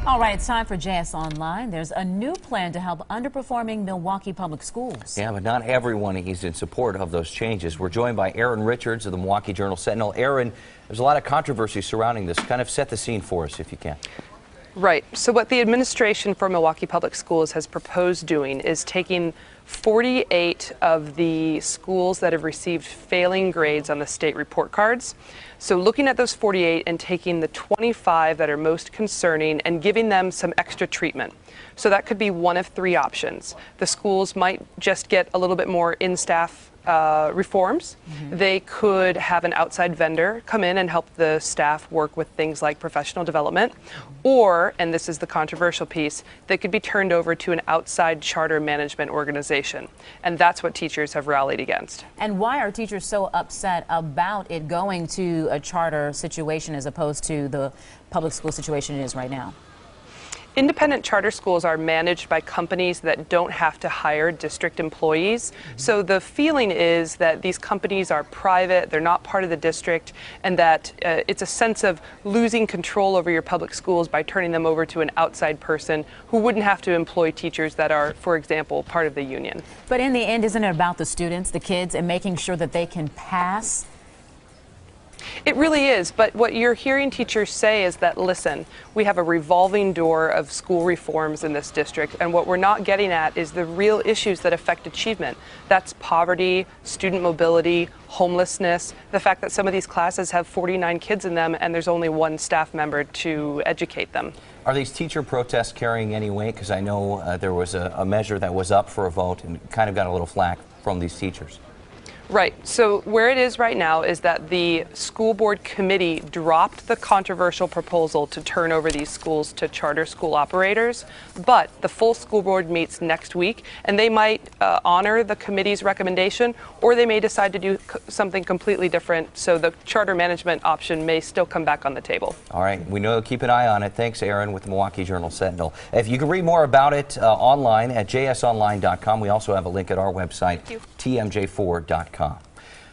All right, it's time for JS Online. There's a new plan to help underperforming Milwaukee Public Schools. Yeah, but not everyone is in support of those changes. We're joined by Aaron Richards of the Milwaukee Journal-Sentinel. Aaron, there's a lot of controversy surrounding this. Kind of set the scene for us if you can. Right. So what the administration for Milwaukee Public Schools has proposed doing is taking 48 of the schools that have received failing grades on the state report cards. So looking at those 48 and taking the 25 that are most concerning and giving them some extra treatment. So that could be one of three options. The schools might just get a little bit more in-staff reforms. They could have an outside vendor come in and help the staff work with things like professional development. Or, and this is the controversial piece, they could be turned over to an outside charter management organization. And that's what teachers have rallied against. And why are teachers so upset about it going to a charter situation as opposed to the public school situation it is right now? Independent charter schools are managed by companies that don't have to hire district employees. So the feeling is that these companies are private, they're not part of the district, and that it's a sense of losing control over your public schools by turning them over to an outside person who wouldn't have to employ teachers that are, for example, part of the union. But in the end, isn't it about the students, the kids, and making sure that they can pass? It really is, but what you're hearing teachers say is that, listen, we have a revolving door of school reforms in this district, and what we're not getting at is the real issues that affect achievement. That's poverty, student mobility, homelessness, the fact that some of these classes have 49 kids in them and there's only one staff member to educate them. Are these teacher protests carrying any weight? Because I know there was a measure that was up for a vote and kind of got a little flack from these teachers. Right. So where it is right now is that the school board committee dropped the controversial proposal to turn over these schools to charter school operators, but the full school board meets next week, and they might honor the committee's recommendation, or they may decide to do something completely different, so the charter management option may still come back on the table. All right. We know, keep an eye on it. Thanks, Aaron, with the Milwaukee Journal-Sentinel. If you can read more about it online at jsonline.com. We also have a link at our website, TMJ4.com.